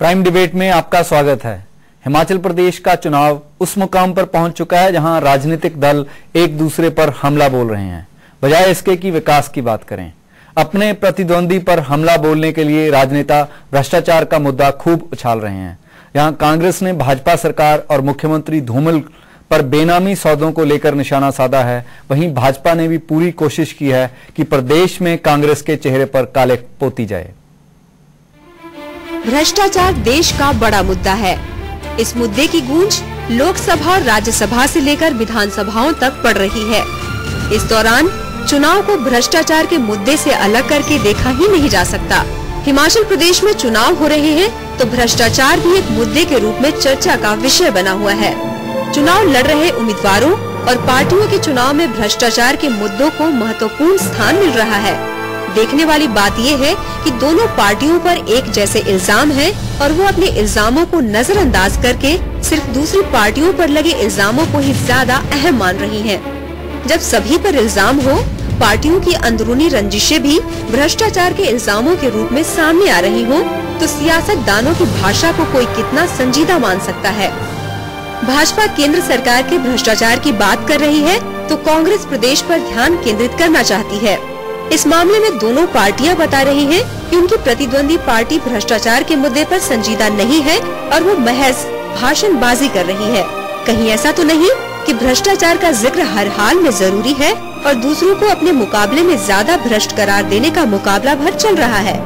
Prime debate में आपका स्वागत है। हिमाचल प्रदेश का चुनाव उस मुकाम पर पहुंच चुका है जहां राजनीतिक दल एक दूसरे पर हमला बोल रहे हैं, बजाय इसके कि विकास की बात करें। अपने प्रतिद्वंदी पर हमला बोलने के लिए राजनेता भ्रष्टाचार का मुद्दा खूब उछाल रहे हैं। यहां कांग्रेस ने भाजपा सरकार और मुख्यमंत्री धूमल पर बेनामी सौदों को लेकर निशाना साधा है, वहीं भाजपा ने भी पूरी कोशिश की है कि प्रदेश में कांग्रेस के चेहरे पर काले पोती जाए। भ्रष्टाचार देश का बड़ा मुद्दा है। इस मुद्दे की गूंज लोकसभा और राज्यसभा से लेकर विधानसभाओं तक पड़ रही है। इस दौरान चुनाव को भ्रष्टाचार के मुद्दे से अलग करके देखा ही नहीं जा सकता। हिमाचल प्रदेश में चुनाव हो रहे हैं तो भ्रष्टाचार भी एक मुद्दे के रूप में चर्चा का विषय बना हुआ है। चुनाव लड़ रहे उम्मीदवारों और पार्टियों के चुनाव में भ्रष्टाचार के मुद्दों को महत्वपूर्ण स्थान मिल रहा है। देखने वाली बात ये है कि दोनों पार्टियों पर एक जैसे इल्जाम हैं और वो अपने इल्जामों को नजरअंदाज करके सिर्फ दूसरी पार्टियों पर लगे इल्जामों को ही ज्यादा अहम मान रही हैं। जब सभी पर इल्जाम हो, पार्टियों की अंदरूनी रंजिशें भी भ्रष्टाचार के इल्जामों के रूप में सामने आ रही हो, तो सियासतदानों की भाषा को कोई कितना संजीदा मान सकता है। भाजपा केंद्र सरकार के भ्रष्टाचार की बात कर रही है तो कांग्रेस प्रदेश पर ध्यान केंद्रित करना चाहती है। इस मामले में दोनों पार्टियां बता रही हैं कि उनकी प्रतिद्वंदी पार्टी भ्रष्टाचार के मुद्दे पर संजीदा नहीं है और वो महज भाषणबाजी कर रही है। कहीं ऐसा तो नहीं कि भ्रष्टाचार का जिक्र हर हाल में जरूरी है और दूसरों को अपने मुकाबले में ज्यादा भ्रष्ट करार देने का मुकाबला भर चल रहा है।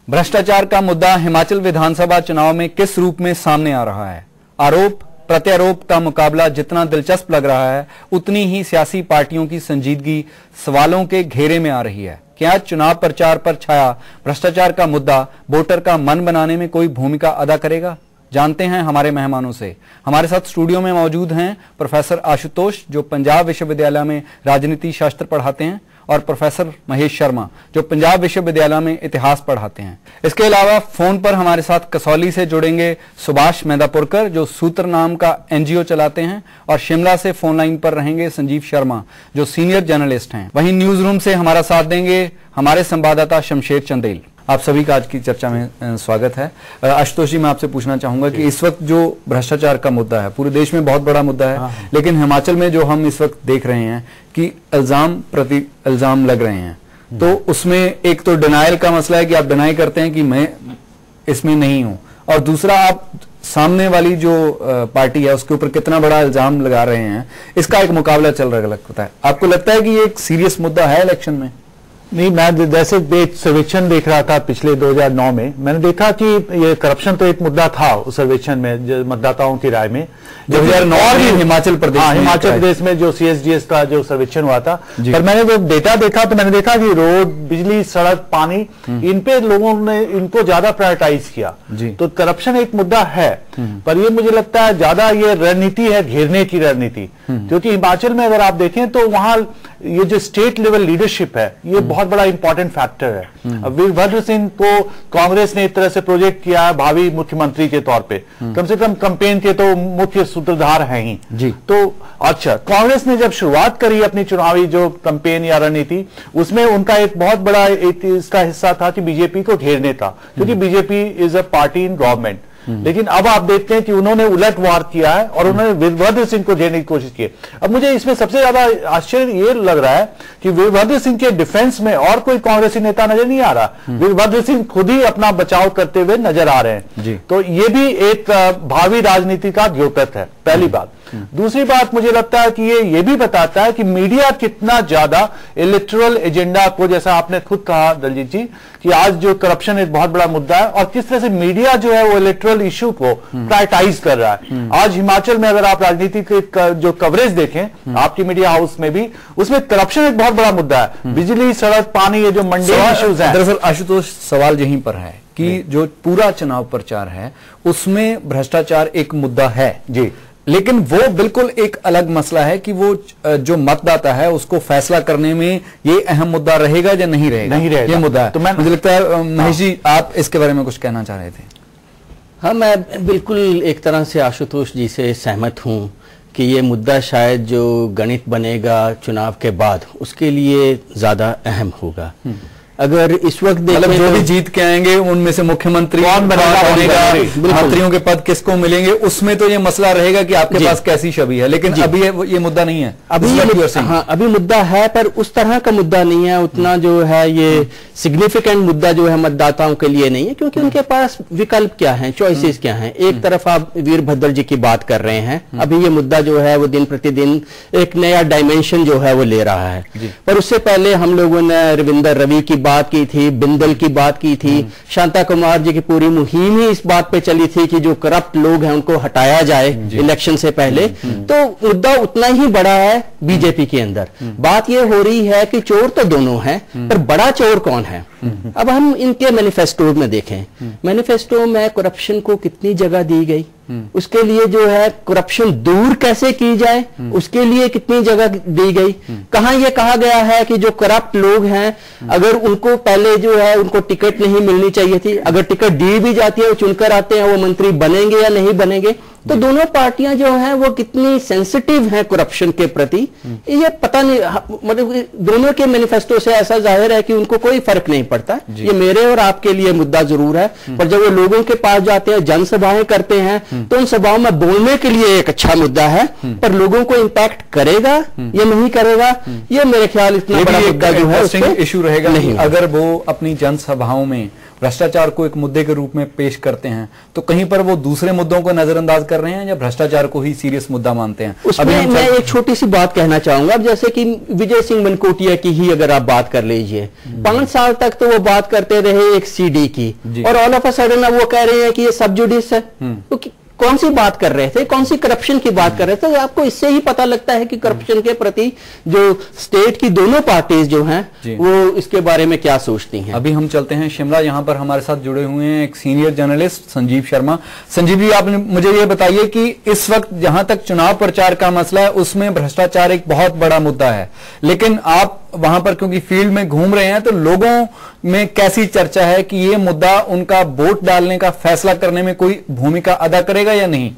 भ्रष्टाचार का मुद्दा हिमाचल विधानसभा चुनाव में किस रूप में सामने आ रहा है? आरोप प्रत्यारोप का मुकाबला जितना दिलचस्प लग रहा है, उतनी ही सियासी पार्टियों की संजीदगी सवालों के घेरे में आ रही है। क्या चुनाव प्रचार पर छाया भ्रष्टाचार का मुद्दा वोटर का मन बनाने में कोई भूमिका अदा करेगा? जानते हैं हमारे मेहमानों से। हमारे साथ स्टूडियो में मौजूद हैं प्रोफेसर आशुतोष, जो पंजाब विश्वविद्यालय में राजनीति शास्त्र पढ़ाते हैं, और प्रोफेसर महेश शर्मा, जो पंजाब विश्वविद्यालय में इतिहास पढ़ाते हैं। इसके अलावा फोन पर हमारे साथ कसौली से जुड़ेंगे सुभाष मैदापुरकर, जो सूत्र नाम का एनजीओ चलाते हैं, और शिमला से फोन लाइन पर रहेंगे संजीव शर्मा, जो सीनियर जर्नलिस्ट हैं। वहीं न्यूज रूम से हमारा साथ देंगे हमारे संवाददाता शमशेर चंदेल। आप सभी का आज की चर्चा में स्वागत है। आशुतोष जी, मैं आपसे पूछना चाहूंगा कि इस वक्त जो भ्रष्टाचार का मुद्दा है पूरे देश में बहुत बड़ा मुद्दा है, लेकिन हिमाचल में जो हम इस वक्त देख रहे हैं कि इल्जाम प्रति इल्जाम लग रहे हैं, तो उसमें एक तो डिनायल का मसला है कि आप डिनाई करते हैं कि मैं इसमें नहीं हूं, और दूसरा आप सामने वाली जो पार्टी है उसके ऊपर कितना बड़ा इल्जाम लगा रहे हैं, इसका एक मुकाबला चल रहा लगता है। आपको लगता है कि ये एक सीरियस मुद्दा है इलेक्शन में? नहीं, मैं जैसे सर्वेक्षण देख रहा था पिछले 2009 में, मैंने देखा कि ये करप्शन तो एक मुद्दा था उस सर्वेक्षण में, मतदाताओं की राय में। 2009 में हिमाचल प्रदेश में जो CSDS का जो सर्वेक्षण हुआ था, पर मैंने वो डेटा देखा तो मैंने देखा कि रोड, बिजली, सड़क, पानी, इन पे लोगों ने इनको ज्यादा प्रायोरिटाइज किया। तो करप्शन एक मुद्दा है, पर ये मुझे लगता है ज्यादा ये रणनीति है, घेरने की रणनीति। क्योंकि हिमाचल में अगर आप देखें तो वहां ये जो स्टेट लेवल लीडरशिप है, ये बहुत बड़ा इंपॉर्टेंट फैक्टर है। वीरभद्र सिंह को कांग्रेस ने एक तरह से प्रोजेक्ट किया है भावी मुख्यमंत्री के तौर पे, कम से कम कैंपेन के तो मुख्य सूत्रधार हैं ही। तो अच्छा, कांग्रेस ने जब शुरुआत करी अपनी चुनावी जो कैंपेन या रणनीति, उसमें उनका एक बहुत बड़ा इसका हिस्सा था कि बीजेपी को घेरने था, क्योंकि BJP is a party in government. लेकिन अब आप देखते हैं कि उन्होंने उलट वार किया है और उन्होंने वीरभद्र सिंह को घेरने की कोशिश की। अब मुझे इसमें सबसे ज्यादा आश्चर्य ये लग रहा है कि वीरभद्र सिंह के डिफेंस में और कोई कांग्रेसी नेता नजर नहीं आ रहा। वीरभद्र सिंह खुद ही अपना बचाव करते हुए नजर आ रहे हैं। तो ये भी एक भावी राजनीति का द्योतक है, पहली बात। दूसरी बात, मुझे लगता है कि ये भी बताता है कि मीडिया कितना ज्यादा इलेक्टोरल एजेंडा को, जैसा आपने खुद कहा दलजीत जी, कि आज जो करप्शन एक बहुत बड़ा मुद्दा है और किस तरह से मीडिया जो है वो इलेक्टोरल इशू को प्रायोरिटाइज कर रहा है। आज हिमाचल में अगर आप राजनीति के जो कवरेज देखें आपकी मीडिया हाउस में भी, उसमें करप्शन एक बहुत बड़ा मुद्दा है। बिजली, सड़क, पानी, ये जो मंडे इश्यूज हैं। दरअसल आशुतोष, सवाल यहीं पर है कि जो पूरा चुनाव प्रचार है उसमें भ्रष्टाचार एक मुद्दा है जी, लेकिन वो बिल्कुल एक अलग मसला है कि वो जो मतदाता है उसको फैसला करने में ये अहम मुद्दा रहेगा या नहीं रहेगा, ये मुद्दा है। तो मुझे लगता है महेश जी, आप इसके बारे में कुछ कहना चाह रहे थे। हाँ, मैं बिल्कुल एक तरह से आशुतोष जी से सहमत हूँ कि ये मुद्दा शायद जो गणित बनेगा चुनाव के बाद उसके लिए ज़्यादा अहम होगा। अगर इस वक्त मतलब जो भी जीत के आएंगे उनमें से मुख्यमंत्री कौन बनेगा, मंत्रियों के पद किसको मिलेंगे, उसमें तो ये मसला रहेगा कि आपके पास कैसी छवि है। लेकिन अभी ये मुद्दा नहीं है, अभी मुद्दा है, पर उस तरह का मुद्दा नहीं है, उतना जो है ये सिग्निफिकेंट मुद्दा जो है मतदाताओं के लिए नहीं है, क्योंकि उनके पास विकल्प क्या है, चॉइसेस क्या हैं। एक तरफ आप वीरभद्र जी की बात कर रहे हैं, अभी ये मुद्दा जो है वो दिन प्रतिदिन एक नया डायमेंशन जो है वो ले रहा है। पर उससे पहले हम लोगों ने रविंदर रवि की बात की थी, बिंदल की बात की थी, शांता कुमार जी की पूरी मुहिम ही इस बात पे चली थी कि जो करप्ट लोग हैं उनको हटाया जाए इलेक्शन से पहले। तो मुद्दा उतना ही बड़ा है बीजेपी के अंदर। बात यह हो रही है कि चोर तो दोनों हैं, पर बड़ा चोर कौन है। अब हम इनके मैनिफेस्टो में देखें, मैनिफेस्टो में करप्शन को कितनी जगह दी गई, उसके लिए जो है करप्शन दूर कैसे की जाए उसके लिए कितनी जगह दी गई। कहां यह कहा गया है कि जो करप्ट लोग हैं अगर उनको पहले जो है उनको टिकट नहीं मिलनी चाहिए थी, अगर टिकट दी भी जाती है वो चुनकर आते हैं, वो मंत्री बनेंगे या नहीं बनेंगे। तो दोनों पार्टियां जो हैं वो कितनी सेंसिटिव हैं करप्शन के प्रति, ये पता नहीं। मतलब दोनों के मैनिफेस्टो से ऐसा जाहिर है कि उनको कोई फर्क नहीं पड़ता। ये मेरे और आपके लिए मुद्दा जरूर है, पर जब वो लोगों के पास जाते हैं, जनसभाएं करते हैं, तो उन सभाओं में बोलने के लिए एक अच्छा मुद्दा है, पर लोगों को इंपैक्ट करेगा या नहीं करेगा, ये मेरे ख्याल इतना बड़ा मुद्दा जो है इशू रहेगा नहीं। अगर वो अपनी जनसभाओं में भ्रष्टाचार को एक मुद्दे के रूप में पेश करते हैं तो कहीं पर वो दूसरे मुद्दों को नजरअंदाज कर रहे हैं या भ्रष्टाचार को ही सीरियस मुद्दा मानते हैं। उसमें मैं एक छोटी सी बात कहना चाहूंगा। अब जैसे कि विजय सिंह मनकोटिया की ही अगर आप बात कर लीजिए, 5 साल तक तो वो बात करते रहे एक सीडी की, और ऑल ऑफ अ सडन अब वो कह रहे हैं कि ये सब जुडिस है। तो कौन सी बात कर रहे थे, कौन सी करप्शन की बात कर रहे थे। तो आपको इससे ही पता लगता है कि करप्शन के प्रति जो स्टेट की दोनों पार्टीज जो हैं वो इसके बारे में क्या सोचती हैं। अभी हम चलते हैं शिमला, यहां पर हमारे साथ जुड़े हुए हैं एक सीनियर जर्नलिस्ट संजीव शर्मा। संजीव जी, आप मुझे ये बताइए कि इस वक्त जहां तक चुनाव प्रचार का मसला है उसमें भ्रष्टाचार एक बहुत बड़ा मुद्दा है, लेकिन आप वहां पर क्योंकि फील्ड में घूम रहे हैं तो लोगों में कैसी चर्चा है कि ये मुद्दा उनका वोट डालने का फैसला करने में कोई भूमिका अदा करेगा या नहीं?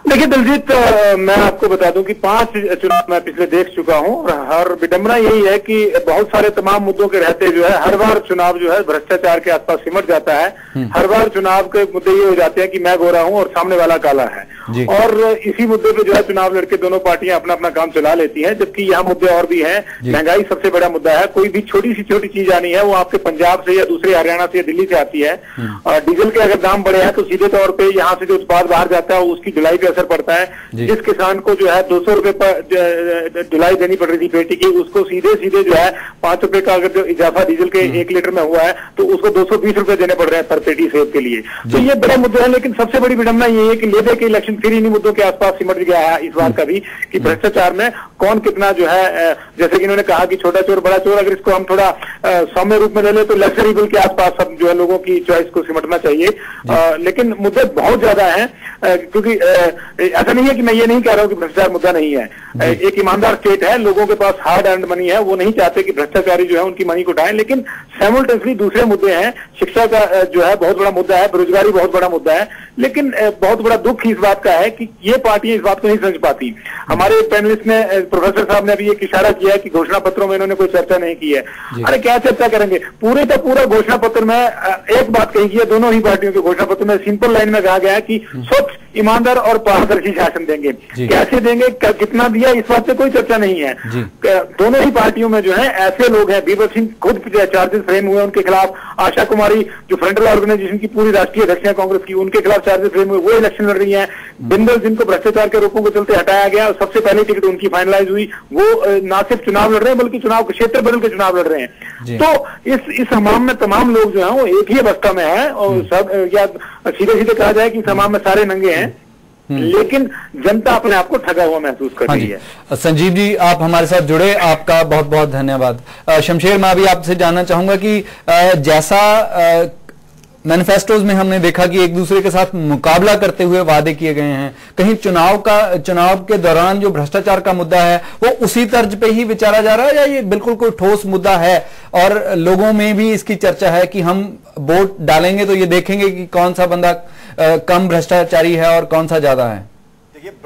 देखिए दिलजीत, मैं आपको बता दूं कि 5 चुनाव मैं पिछले देख चुका हूं और हर विडंबना यही है कि बहुत सारे तमाम मुद्दों के रहते जो है हर बार चुनाव जो है भ्रष्टाचार के आसपास सिमट जाता है। हर बार चुनाव के मुद्दे ये हो जाते हैं कि मैं गोरा हूं और सामने वाला काला है, और इसी मुद्दे पे जो है चुनाव लड़के दोनों पार्टियां अपना अपना काम चला लेती हैं। जबकि यहाँ मुद्दे और भी हैं। महंगाई सबसे बड़ा मुद्दा है। कोई भी छोटी सी छोटी चीज आनी है वो आपके पंजाब से या दूसरे हरियाणा से या दिल्ली से आती है। डीजल के अगर दाम बढ़े हैं तो सीधे तौर पर यहाँ से जो उत्पाद बाहर जाता है उसकी ढुलाई पे असर पड़ता है। जिस किसान को जो है 200 रुपए पर ढुलाई देनी पड़ रही थी पेटी की, उसको सीधे सीधे जो है 5 रुपए का अगर जो इजाफा डीजल के 1 लीटर में हुआ है तो उसको 220 रुपए देने पड़ रहे हैं पर पेटी सेब के लिए। तो ये बड़ा मुद्दा है। लेकिन सबसे बड़ी विडंबना ये है कि लेबर के इलेक्शन फिर इन्हीं मुद्दों के आसपास सिमट गया है इस बात का भी कि भ्रष्टाचार में कौन कितना जो है, जैसे कि इन्होंने कहा कि छोटा चोर बड़ा चोर, अगर इसको हम थोड़ा सौम्य रूप में ले ले तो लग्जरी बिल के आसपास सब जो है लोगों की चॉइस को सिमटना चाहिए। लेकिन मुद्दे बहुत ज्यादा है, क्योंकि ऐसा नहीं है कि मैं ये नहीं कह रहा हूं कि भ्रष्टाचार मुद्दा नहीं है। एक ईमानदार स्टेट है, लोगों के पास हार्ड अर्न्ड मनी है, वो नहीं चाहते कि भ्रष्टाचारी जो है उनकी मनी को उठाएं। लेकिन साइमल्टेनियसली दूसरे मुद्दे हैं। शिक्षा का जो है बहुत बड़ा मुद्दा है, बेरोजगारी बहुत बड़ा मुद्दा है। लेकिन बहुत बड़ा दुख इस बात का है कि ये पार्टियां इस बात को नहीं समझ पाती। हमारे पैनलिस्ट ने, प्रोफेसर साहब ने अभी एक इशारा किया है कि घोषणा पत्रों में इन्होंने कोई चर्चा नहीं की है। अरे क्या चर्चा करेंगे? पूरे का पूरा घोषणा पत्र में एक बात कही गई है, दोनों ही पार्टियों के घोषणा पत्र में सिंपल लाइन में कहा गया है कि स्वच्छ, ईमानदार और पारदर्शी शासन देंगे। कैसे देंगे, कितना दिया, इस बात पे कोई चर्चा नहीं है। दोनों ही पार्टियों में जो है ऐसे लोग हैं, बीबर सिंह खुद चार्जेस फ्रेम हुए उनके खिलाफ, आशा कुमारी जो फ्रंटल ऑर्गेनाइजेशन की पूरी राष्ट्रीय अध्यक्ष है कांग्रेस की, उनके खिलाफ चार्जेस फ्रेम हुए, वो इलेक्शन लड़ रही है। बिंदल जिनको भ्रष्टाचार के आरोपों को चलते हटाया गया, सबसे पहली टिकट उनकी फाइनलाइज हुई, वो ना सिर्फ चुनाव लड़ रहे हैं बल्कि चुनाव क्षेत्र बदल के चुनाव लड़ रहे हैं। तो इस हमाम में तमाम लोग जो है वो एक ही अवस्था में है, और सब या सीधे सीधे कहा जाए कि इस हमाम में सारे नंगे हैं, लेकिन जनता अपने आप को ठगा हुआ महसूस कर रही है। संजीव जी, आप हमारे साथ जुड़े, आपका बहुत बहुत धन्यवाद। शमशेर, मैं भी आपसे जानना चाहूंगा कि जैसा मैनिफेस्टोज में हमने देखा कि एक दूसरे के साथ मुकाबला करते हुए वादे किए गए हैं, कहीं चुनाव के दौरान जो भ्रष्टाचार का मुद्दा है वो उसी तर्ज पे ही विचारा जा रहा है, या ये बिल्कुल कोई ठोस मुद्दा है और लोगों में भी इसकी चर्चा है कि हम वोट डालेंगे तो ये देखेंगे कि कौन सा बंदा कम भ्रष्टाचारी है और कौन सा ज्यादा है? देखिए,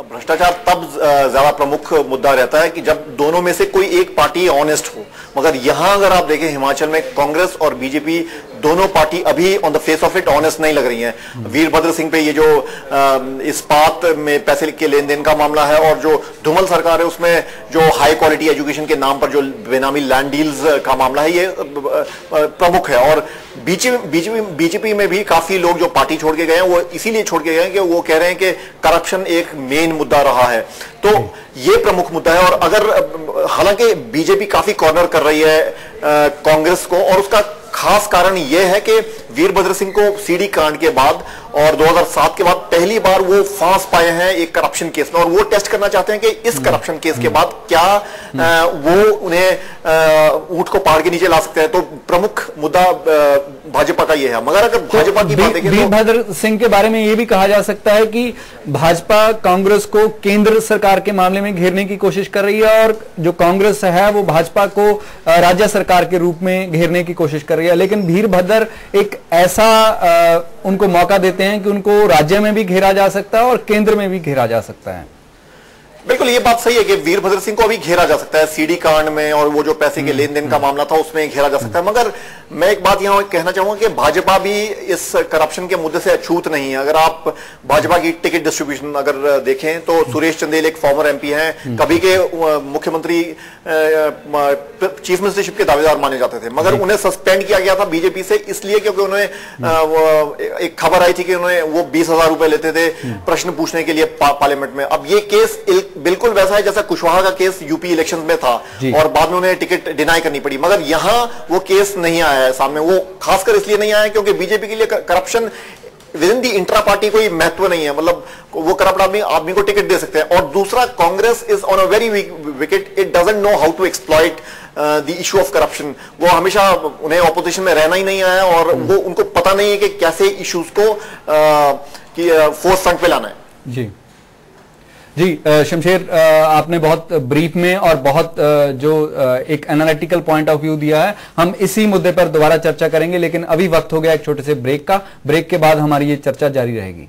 भ्रष्टाचार तब ज्यादा प्रमुख मुद्दा रहता है कि जब दोनों में से कोई एक पार्टी ऑनेस्ट हो। मगर यहां अगर आप देखें हिमाचल में कांग्रेस और बीजेपी दोनों पार्टी अभी on the face of it honest नहीं लग रही हैं। वीरभद्र सिंह पे ये जो इस्पात में पैसे के लेन देन का मामला है और जो धूमल सरकार है उसमें जो हाई क्वालिटी एजुकेशन के नाम पर जो बेनामी लैंड डील्स का मामला है, ये प्रमुख है। और बीजेपी में भी काफी लोग जो पार्टी छोड़ के गए हैं वो इसीलिए छोड़ के गए हैं कि वो कह रहे हैं कि करप्शन एक मेन मुद्दा रहा है, तो ये प्रमुख मुद्दा है। और अगर हालांकि बीजेपी काफी कॉर्नर कर रही है कांग्रेस को, और उसका खास कारण यह है कि वीरभद्र सिंह को सीडी कांड के बाद और 2007 के बाद पहली बार वो फांस पाए हैं एक करप्शन केस में, और वो टेस्ट करना चाहते हैं कि इस करप्शन केस के बाद क्या वो उन्हें ऊंट को पहाड़ के नीचे ला सकते हैं। तो प्रमुख मुद्दा भाजपा का ये है। मगर अगर भाजपा की बात देखें, वीरभद्र सिंह के बारे में ये भी कहा जा सकता है कि भाजपा कांग्रेस को केंद्र सरकार के मामले में घेरने की कोशिश कर रही है, और जो कांग्रेस है वो भाजपा को राज्य सरकार के रूप में घेरने की कोशिश कर रही है। लेकिन वीरभद्र एक ऐसा उनको मौका देते हैं कि उनको राज्य में भी घेरा जा सकता है और केंद्र में भी घेरा जा सकता है। बिल्कुल ये बात सही है कि वीरभद्र सिंह को अभी घेरा जा सकता है सीडी कांड में, और वो जो पैसे के लेन देन का मामला था उसमें घेरा जा सकता है। मगर मैं एक बात यहां कहना चाहूंगा कि भाजपा भी इस करप्शन के मुद्दे से अछूत नहीं है। अगर आप भाजपा की टिकट डिस्ट्रीब्यूशन अगर देखें तो सुरेश चंदेल एक फॉर्मर एमपी हैं, कभी के मुख्यमंत्री चीफ मिनिस्टरशिप के दावेदार माने जाते थे, मगर उन्हें सस्पेंड किया गया था बीजेपी से इसलिए क्योंकि उन्हें एक खबर आई थी कि उन्हें वो 20,000 रुपए लेते थे प्रश्न पूछने के लिए पार्लियामेंट में। अब ये केस बिल्कुल वैसा है जैसा कुशवाहा का केस यूपी इलेक्शंस में था, और बाद में उन्हें टिकट डिनाई करनी पड़ी। मगर यहां वो केस नहीं आया है सामने। वो खासकर इसलिए नहीं आया क्योंकि बीजेपी के लिए corruption with in the intra party कोई महत्व नहीं है, मतलब वो करप्ट आदमी को टिकट दे सकते हैं। और दूसरा, Congress is on a very weak wicket, it doesn't know how to exploit the issue of corruption. वो हमेशा उन्हें ऑपोजिशन में रहना ही नहीं आया, और वो उनको पता नहीं है कि कैसे इश्यूज को फोर्स फ्रंट पे लाना है। जी शमशेर, आपने बहुत ब्रीफ में और बहुत जो एक एनालिटिकल पॉइंट ऑफ व्यू दिया है। हम इसी मुद्दे पर दोबारा चर्चा करेंगे, लेकिन अभी वक्त हो गया एक छोटे से ब्रेक का। ब्रेक के बाद हमारी ये चर्चा जारी रहेगी।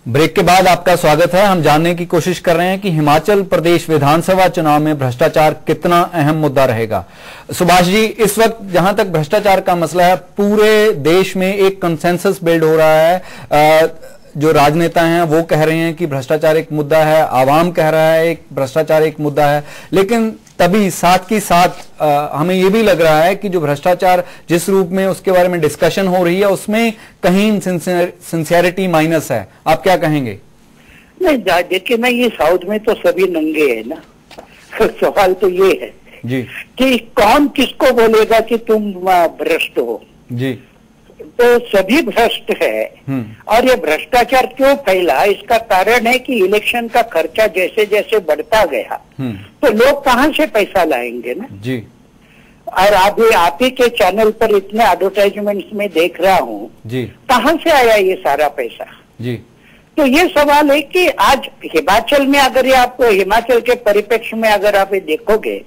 ब्रेक के बाद आपका स्वागत है। हम जानने की कोशिश कर रहे हैं कि हिमाचल प्रदेश विधानसभा चुनाव में भ्रष्टाचार कितना अहम मुद्दा रहेगा। सुभाष जी, इस वक्त जहां तक भ्रष्टाचार का मसला है, पूरे देश में एक कंसेंसस बिल्ड हो रहा है। जो राजनेता हैं वो कह रहे हैं कि भ्रष्टाचार एक मुद्दा है, आवाम कह रहा है एक भ्रष्टाचार एक मुद्दा है, लेकिन तभी साथ की साथ हमें ये भी लग रहा है कि जो भ्रष्टाचार जिस रूप में उसके बारे में डिस्कशन हो रही है उसमें कहीं सिंसियरिटी माइनस है। आप क्या कहेंगे? नहीं, देखिए ना, ये साउथ में तो सभी नंगे है ना। सवाल तो ये है जी कि कौन किसको बोलेगा कि तुम भ्रष्ट हो। जी, तो सभी भ्रष्ट है। और ये भ्रष्टाचार क्यों फैला, इसका कारण है कि इलेक्शन का खर्चा जैसे जैसे बढ़ता गया तो लोग कहां से पैसा लाएंगे ना जी। और अभी आप ही के चैनल पर इतने एडवर्टाइजमेंट्स में देख रहा हूँ जी, कहां से आया ये सारा पैसा जी। तो ये सवाल है कि आज हिमाचल में अगर ये आप हिमाचल के परिप्रेक्ष्य में अगर आप ये देखोगे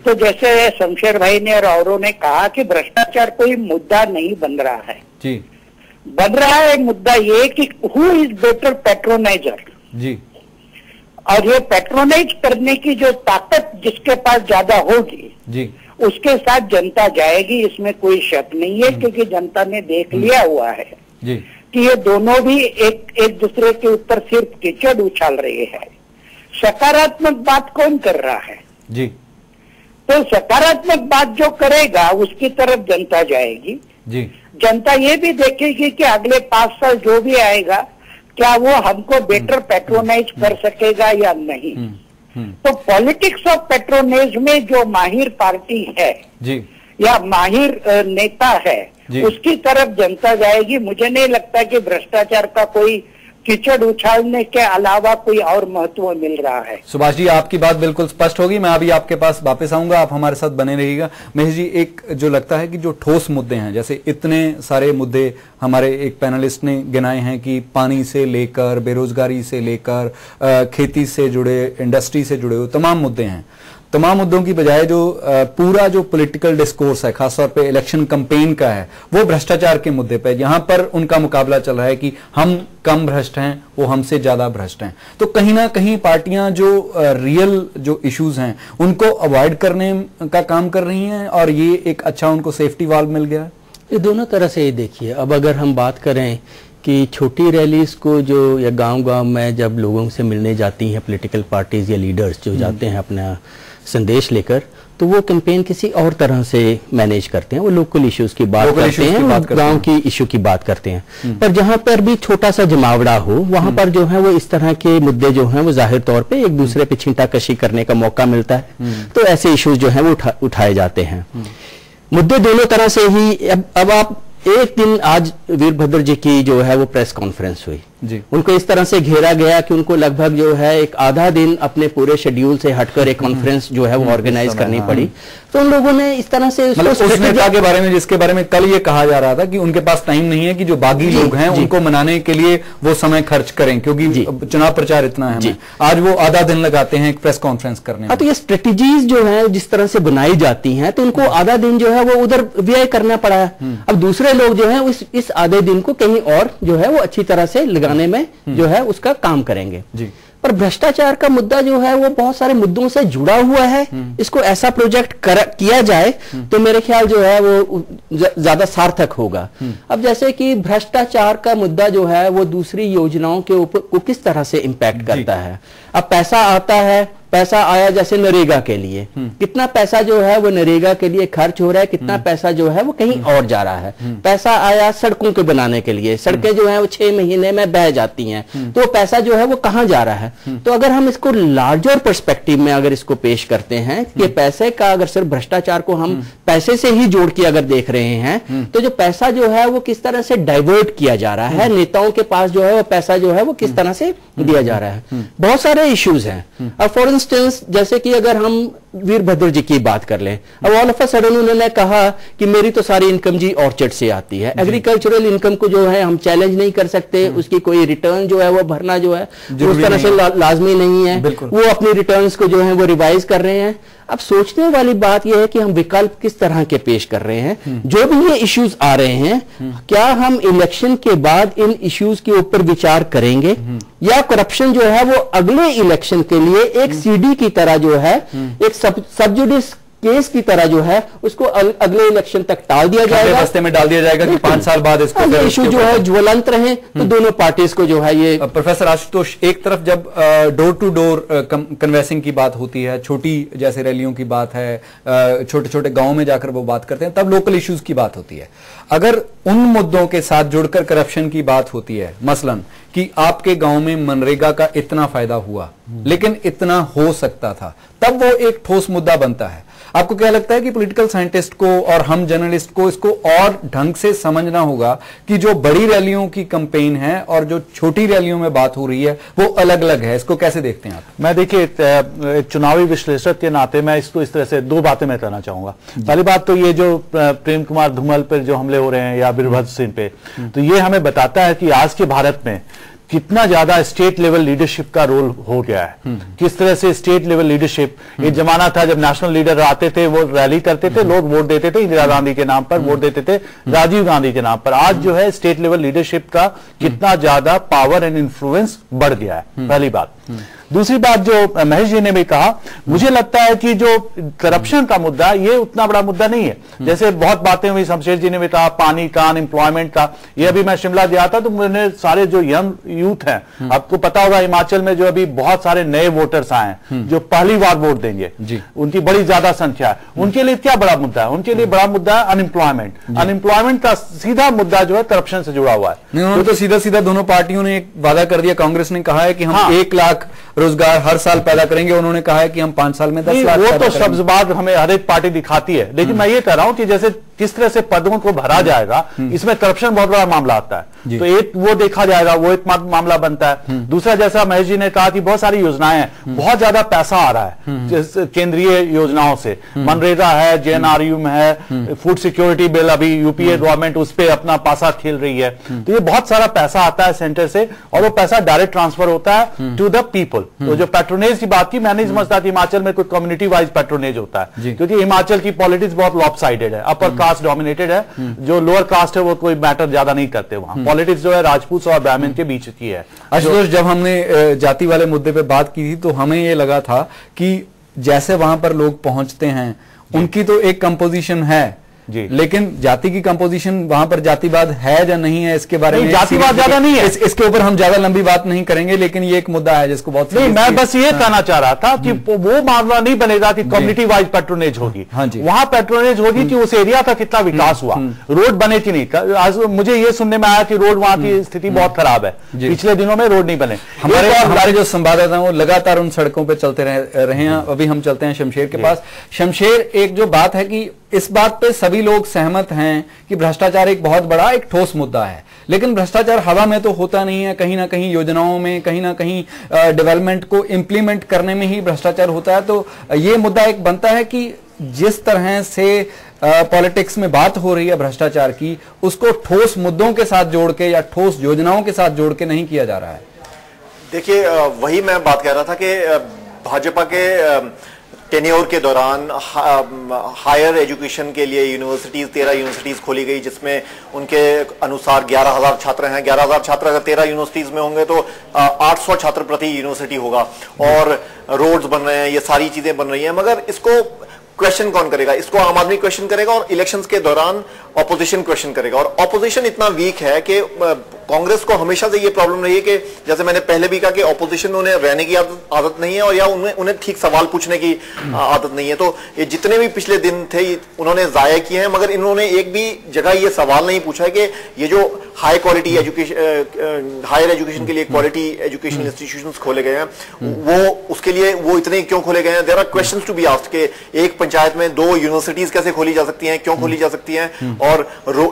तो जैसे शमशेर भाई ने और औरों ने कहा कि भ्रष्टाचार कोई मुद्दा नहीं बन रहा है जी। बन रहा है मुद्दा ये कि हु इज बेटर पेट्रोनाइजर जी। और ये पेट्रोनाइज करने की जो ताकत जिसके पास ज्यादा होगी जी, उसके साथ जनता जाएगी, इसमें कोई शक नहीं है। क्योंकि जनता ने देख लिया हुआ है जी कि ये दोनों भी एक दूसरे के ऊपर सिर्फ कीचड़ उछाल रहे हैं। सकारात्मक बात कौन कर रहा है जी। तो सकारात्मक बात जो करेगा उसकी तरफ जनता जाएगी जी। जनता ये भी देखेगी कि अगले 5 साल जो भी आएगा क्या वो हमको बेटर पेट्रोनाइज कर सकेगा या नहीं। तो पॉलिटिक्स ऑफ पेट्रोनाइज में जो माहिर पार्टी है जी या माहिर नेता है उसकी तरफ जनता जाएगी। मुझे नहीं लगता कि भ्रष्टाचार का कोई कीचड़ उछालने के अलावा कोई और महत्व मिल रहा है। सुभाष जी, आपकी बात बिल्कुल स्पष्ट होगी। मैं अभी आपके पास वापस आऊंगा, आप हमारे साथ बने रहिएगा। महेश जी, एक जो लगता है कि जो ठोस मुद्दे हैं, जैसे इतने सारे मुद्दे हमारे एक पैनलिस्ट ने गिनाए हैं कि पानी से लेकर बेरोजगारी से लेकर खेती से जुड़े, इंडस्ट्री से जुड़े हुए तमाम मुद्दे हैं, तमाम मुद्दों की बजाय जो पूरा जो पॉलिटिकल डिस्कोर्स है, खासतौर पे इलेक्शन कैंपेन का है, वो भ्रष्टाचार के मुद्दे पे, यहां पर उनका मुकाबला चल रहा है कि हम कम भ्रष्ट हैं, वो हमसे ज्यादा भ्रष्ट हैं। तो कहीं ना कहीं पार्टियां जो रियल जो इश्यूज हैं उनको अवॉइड करने का काम कर रही हैं, और ये एक अच्छा उनको सेफ्टी वाल्व मिल गया है। ये दोनों तरह से ही देखिए, अब अगर हम बात करें कि छोटी रैलीज को जो या गांव-गांव में जब लोगों से मिलने जाती हैं पॉलिटिकल पार्टीज या लीडर्स जो जाते हैं अपना संदेश लेकर, तो वो कैंपेन किसी और तरह से मैनेज करते हैं, वो लोकल इश्यूज की बात करते हैं, गांव की इश्यू की बात करते हैं। पर जहां पर भी छोटा सा जमावड़ा हो, वहां पर जो है वो इस तरह के मुद्दे जो हैं वो जाहिर तौर पे एक दूसरे पे छींटाकशी करने का मौका मिलता है, तो ऐसे इश्यूज जो हैं वो उठाए जाते हैं। मुद्दे दोनों तरह से ही। अब आप एक दिन, आज वीरभद्र जी की जो है वो प्रेस कॉन्फ्रेंस हुई जी, उनको इस तरह से घेरा गया कि उनको लगभग जो है एक आधा दिन अपने पूरे शेड्यूल से हटकर एक कॉन्फ्रेंस जो है वो ऑर्गेनाइज करनी पड़ी। तो उन लोगों ने इस तरह से मतलब उस नेता के बारे में जिसके बारे में कल ये कहा जा रहा था कि उनके पास टाइम नहीं है कि जो बागी लोग हैं उनको मनाने के लिए वो समय खर्च करें, क्योंकि चुनाव प्रचार इतना है, आज वो आधा दिन लगाते हैं एक प्रेस कॉन्फ्रेंस करने में। तो ये स्ट्रेटेजीज जो है जिस तरह से बनाई जाती हैं, तो उनको आधा दिन जो है वो उधर व्यय करना पड़ा है। अब दूसरे लोग जो है इस आधे दिन को कहीं और जो है वो अच्छी तरह से लगाने में जो है उसका काम करेंगे जी। पर भ्रष्टाचार का मुद्दा जो है वो बहुत सारे मुद्दों से जुड़ा हुआ है। इसको ऐसा प्रोजेक्ट किया जाए तो मेरे ख्याल जो है वो ज्यादा सार्थक होगा। अब जैसे कि भ्रष्टाचार का मुद्दा जो है वो दूसरी योजनाओं के ऊपर को किस तरह से इम्पैक्ट करता है। अब पैसा आता है, पैसा आया जैसे नरेगा के लिए, कितना पैसा जो है वो नरेगा के लिए खर्च हो रहा है, कितना पैसा जो है वो कहीं और जा रहा है। पैसा आया सड़कों के बनाने के लिए, सड़कें जो है वो 6 महीने में बह जाती हैं, तो पैसा जो है वो कहां जा रहा है। तो अगर हम इसको लार्जर पर्सपेक्टिव में अगर इसको पेश करते हैं कि पैसे का, अगर सिर्फ भ्रष्टाचार को हम पैसे से ही जोड़ के अगर देख रहे हैं, तो जो पैसा जो है वो किस तरह से डाइवर्ट किया जा रहा है, नेताओं के पास जो है वो पैसा जो है वो किस तरह से दिया जा रहा है। बहुत सारे इश्यूज हैं। अब फॉर इंस्टेंस जैसे कि अगर हम वीरभद्र जी की बात कर लें, अब ऑल ऑफ अ सडन उन्होंने कहा कि मेरी तो सारी इनकम जी ऑर्चर्ड से आती है। एग्रीकल्चरल इनकम को जो है हम चैलेंज नहीं कर सकते, उसकी कोई रिटर्न जो है वो भरना जो है उस तरह से लाजमी नहीं है। वो अपनी रिटर्न्स को जो है वो रिवाइज कर रहे हैं। अब सोचने वाली बात यह है कि हम विकल्प किस तरह के पेश कर रहे हैं। जो भी ये इश्यूज आ रहे हैं, क्या हम इलेक्शन के बाद इन इश्यूज के ऊपर विचार करेंगे, या करप्शन जो है वो अगले इलेक्शन के लिए एक सीडी की तरह जो है, एक सब्जुडिस केस की तरह जो है उसको अगले इलेक्शन तक टाल दिया जाएगा, रास्ते में डाल दिया जाएगा कि 5 साल बाद इसको इशू जो है ज्वलंत रहे। तो दोनों पार्टीज को जो है ये। प्रोफेसर आशुतोष, एक तरफ जब डोर टू डोर कन्वेंसिंग की बात होती है, छोटी जैसे रैलियों की बात है, छोटे छोटे गांव में जाकर वो बात करते हैं, तब लोकल इश्यूज की बात होती है। अगर उन मुद्दों के साथ जुड़कर करप्शन की बात होती है, मसलन कि आपके गांव में मनरेगा का इतना फायदा हुआ लेकिन इतना हो सकता था, तब वो एक ठोस मुद्दा बनता है। आपको क्या लगता है कि पॉलिटिकल साइंटिस्ट को और हम जर्नलिस्ट को इसको और ढंग से समझना होगा कि जो बड़ी रैलियों की कैंपेन है और जो छोटी रैलियों में बात हो रही है वो अलग अलग है? इसको कैसे देखते हैं आप? मैं देखिए, चुनावी विश्लेषक के नाते मैं इसको इस तरह से 2 बातें मैं करना चाहूंगा। पहली बात तो ये जो प्रेम कुमार धूमल पर जो हमले हो रहे हैं या वीरभद्र सिंह पे, तो ये हमें बताता है कि आज के भारत में कितना ज्यादा स्टेट लेवल लीडरशिप का रोल हो गया है। किस तरह से स्टेट लेवल लीडरशिप, एक जमाना था जब नेशनल लीडर आते थे, वो रैली करते थे, लोग वोट देते थे, इंदिरा गांधी के नाम पर वोट देते थे, राजीव गांधी के नाम पर। आज जो है स्टेट लेवल लीडरशिप का कितना ज्यादा पावर एंड इन्फ्लुएंस बढ़ गया है, पहली बात। दूसरी बात जो महेश जी ने भी कहा, मुझे लगता है कि जो करप्शन का मुद्दा ये उतना बड़ा मुद्दा नहीं है। जैसे बहुत बातें हुई, शमशेर जी ने भी कहा पानी का, अनएम्प्लॉयमेंट का। ये अभी मैं शिमला गया था तो मैंने सारे जो यंग यूथ हैं, आपको पता होगा हिमाचल में जो अभी बहुत सारे नए वोटर्स आए हैं जो पहली बार वोट देंगे, उनकी बड़ी ज्यादा संख्या है। उनके लिए क्या बड़ा मुद्दा है? उनके लिए बड़ा मुद्दा है अनएम्प्लॉयमेंट। अनएम्प्लॉयमेंट का सीधा मुद्दा जो है करप्शन से जुड़ा हुआ है। उन्होंने तो सीधा सीधा दोनों पार्टियों ने एक वादा कर दिया। कांग्रेस ने कहा है कि हम 1 लाख रोजगार हर साल पैदा करेंगे, उन्होंने कहा है कि हम 5 साल में 10 लाख। वो तो शब्दबाज हमें हर एक पार्टी दिखाती है, लेकिन मैं ये कह रहा हूं कि जैसे किस तरह से पदों को भरा जाएगा, इसमें करप्शन बहुत बड़ा मामला आता है। तो एक वो देखा जाएगा, वो एक मामला बनता है। दूसरा, जैसा महेश जी ने कहा कि बहुत सारी योजनाएं हैं, बहुत ज्यादा पैसा आ रहा है केंद्रीय योजनाओं से। मनरेगा है, जेएनआरयू है, फूड सिक्योरिटी बिल अभी यूपीए गवर्नमेंट उस पर अपना पासा खेल रही है। तो ये बहुत सारा पैसा आता है सेंटर से और वो पैसा डायरेक्ट ट्रांसफर होता है टू द पीपल। तो जो पैट्रोनेज की बात की, मैंने नहीं समझता कि हिमाचल में कोई कम्युनिटी वाइज पैट्रोनेज होता है, क्योंकि हिमाचल की पॉलिटिक्स बहुत लॉपसाइडेड है, अपर कास्ट डोमिनेटेड है, जो लोअर कास्ट है वो कोई मैटर ज्यादा नहीं करते वहां। पॉलिटिक्स जो है राजपूत और ब्राह्मण के बीच की है। आशुतोष, जब हमने जाति वाले मुद्दे पे बात की थी तो हमें ये लगा था कि जैसे वहां पर लोग पहुंचते हैं उनकी तो एक कंपोजिशन है जी, लेकिन जाति की कंपोजिशन वहां पर जातिवाद है या नहीं है इसके बारे में जातिवाद ज्यादा नहीं है, इसके ऊपर हम ज्यादा लंबी बात नहीं करेंगे, लेकिन ये एक मुद्दा है जिसको बहुत नहीं, मैं बस ये कहना चाह रहा था कि वो मामला नहीं बनेगा कि कम्युनिटी वाइज पैट्रोनेज होगी। हाँ जी, वहां पैट्रोनेज होगी कि उस एरिया का कितना विकास हुआ, रोड बने कि नहीं। आज मुझे ये सुनने में आया कि रोड वहां की स्थिति बहुत खराब है, पिछले दिनों में रोड नहीं बने। हमारे जो संवाददाता हैं वो लगातार उन सड़कों पर चलते रहे हैं। अभी हम चलते हैं शमशेर के पास। शमशेर, एक जो बात है कि इस बात पे सभी लोग सहमत हैं कि भ्रष्टाचार एक बहुत बड़ा एक ठोस मुद्दा है, लेकिन भ्रष्टाचार हवा में तो होता नहीं है, कहीं ना कहीं योजनाओं में, कहीं ना कहीं डेवलपमेंट को इंप्लीमेंट करने में ही भ्रष्टाचार होता है। तो ये मुद्दा एक बनता है कि जिस तरह से पॉलिटिक्स में बात हो रही है भ्रष्टाचार की, उसको ठोस मुद्दों के साथ जोड़ के या ठोस योजनाओं के साथ जोड़ के नहीं किया जा रहा है। देखिए, वही मैं बात कह रहा था कि भाजपा के टेन्योर के दौरान हायर एजुकेशन के लिए यूनिवर्सिटीज 13 यूनिवर्सिटीज खोली गई, जिसमें उनके अनुसार 11,000 छात्र हैं। 11,000 छात्र अगर 13 यूनिवर्सिटीज में होंगे तो 800 छात्र प्रति यूनिवर्सिटी होगा, और रोड्स बन रहे हैं, ये सारी चीजें बन रही हैं। मगर इसको क्वेश्चन कौन करेगा? इसको आम आदमी क्वेश्चन करेगा और इलेक्शंस के दौरान ऑपोजिशन क्वेश्चन करेगा। और ऑपोजिशन इतना वीक है कि कांग्रेस को हमेशा से ये प्रॉब्लम रही है कि जैसे मैंने पहले भी कहा कि ऑपोजिशन उन्हें रहने की आदत नहीं है, और या उन्हें ठीक सवाल पूछने की आदत नहीं है। तो ये जितने भी पिछले दिन थे उन्होंने जाया किए हैं, मगर इन्होंने एक भी जगह ये सवाल नहीं पूछा है कि ये जो high quality education, higher education के लिए क्वालिटी एजुकेशन इंस्टीट्यूशंस खोले गए हैं, वो उसके लिए वो इतने क्यों खोले गए हैं? There are questions to be asked कि एक पंचायत में 2 यूनिवर्सिटीज कैसे खोली जा सकती हैं, क्यों खोली जा सकती हैं? और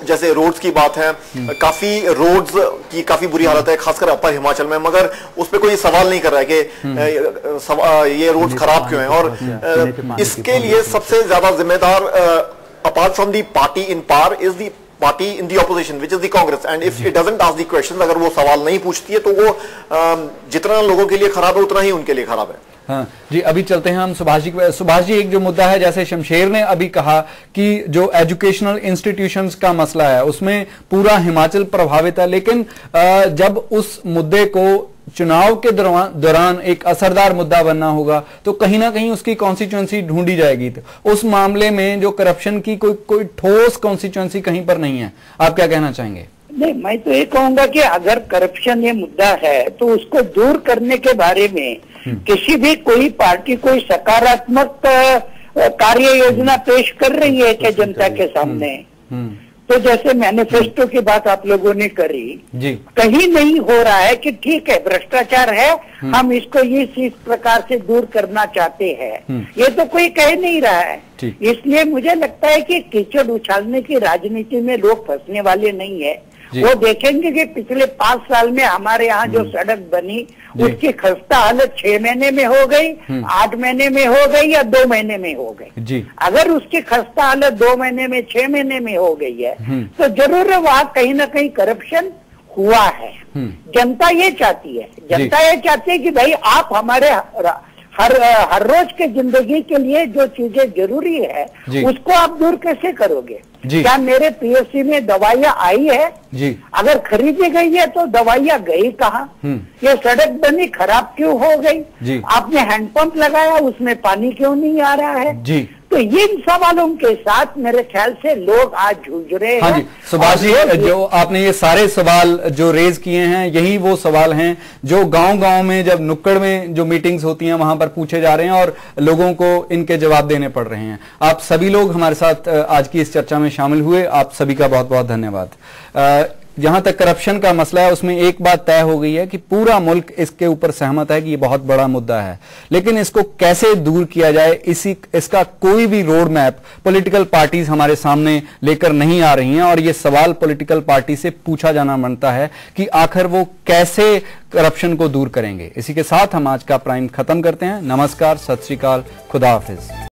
जैसे रोड्स की बात है, काफी रोड्स की काफी बुरी हालत है, खासकर अपर हिमाचल में, मगर उस पर कोई सवाल नहीं कर रहा है कि ये रोड्स खराब क्यों हैं। और इसके लिए सबसे ज्यादा जिम्मेदार apart from the party in power is the party in the opposition which is the Congress. And if it doesn't ask the question, अगर वो सवाल नहीं पूछती है तो वो जितना लोगों के लिए खराब है उतना ही उनके लिए खराब है। हाँ जी, अभी चलते हैं हम सुभाष जी, एक जो मुद्दा है, जैसे शमशेर ने अभी कहा कि जो एजुकेशनल इंस्टीट्यूशंस का मसला है उसमें पूरा हिमाचल प्रभावित है, लेकिन जब उस मुद्दे को चुनाव के दौरान एक असरदार मुद्दा बनना होगा तो कहीं ना कहीं उसकी कॉन्स्टिट्यूएंसी ढूंढी जाएगी। तो उस मामले में जो करप्शन की कोई ठोस कॉन्स्टिट्यूएंसी कहीं पर नहीं है। आप क्या कहना चाहेंगे? नहीं, मैं तो ये कहूंगा कि अगर करप्शन ये मुद्दा है तो उसको दूर करने के बारे में किसी भी कोई पार्टी कोई सकारात्मक कार्य योजना पेश कर रही है क्या जनता के सामने? तो जैसे मैनिफेस्टो की बात आप लोगों ने करी जी, कहीं नहीं हो रहा है कि ठीक है भ्रष्टाचार है, हम इसको इस प्रकार से दूर करना चाहते हैं, ये तो कोई कह नहीं रहा है। इसलिए मुझे लगता है कि कीचड़ उछालने की राजनीति में लोग फंसने वाले नहीं है। वो देखेंगे कि पिछले 5 साल में हमारे यहाँ जो सड़क बनी उसकी खस्ता हालत 6 महीने में हो गई, 8 महीने में हो गई या 2 महीने में हो गई। अगर उसकी खस्ता हालत 2 महीने में 6 महीने में हो गई है तो जरूर है वहाँ कहीं ना कहीं करप्शन हुआ है। जनता ये चाहती है, जनता ये चाहती है कि भाई आप हमारे हर रोज के जिंदगी के लिए जो चीजें जरूरी है उसको आप दूर कैसे करोगे? क्या मेरे पीएससी में दवाइयाँ आई है? अगर खरीदी गई है तो दवाइयाँ गई कहाँ? ये सड़क बनी खराब क्यों हो गई? आपने हैंडपंप लगाया उसमें पानी क्यों नहीं आ रहा है? तो इन सवालों के साथ मेरे ख्याल से लोग आज जूझ रहे हैं। हाँ जी, सुभाष जी, जो आपने ये सारे सवाल जो रेज किए हैं यही वो सवाल हैं जो गांव-गांव में जब नुक्कड़ में जो मीटिंग्स होती हैं वहां पर पूछे जा रहे हैं और लोगों को इनके जवाब देने पड़ रहे हैं। आप सभी लोग हमारे साथ आज की इस चर्चा में शामिल हुए, आप सभी का बहुत बहुत धन्यवाद। जहां तक करप्शन का मसला है उसमें एक बात तय हो गई है कि पूरा मुल्क इसके ऊपर सहमत है कि ये बहुत बड़ा मुद्दा है, लेकिन इसको कैसे दूर किया जाए इसका कोई भी रोड मैप पॉलिटिकल पार्टीज हमारे सामने लेकर नहीं आ रही हैं, और ये सवाल पॉलिटिकल पार्टी से पूछा जाना बनता है कि आखिर वो कैसे करप्शन को दूर करेंगे। इसी के साथ हम आज का प्राइम खत्म करते हैं। नमस्कार, सत श्री अकाल, खुदा हाफिज।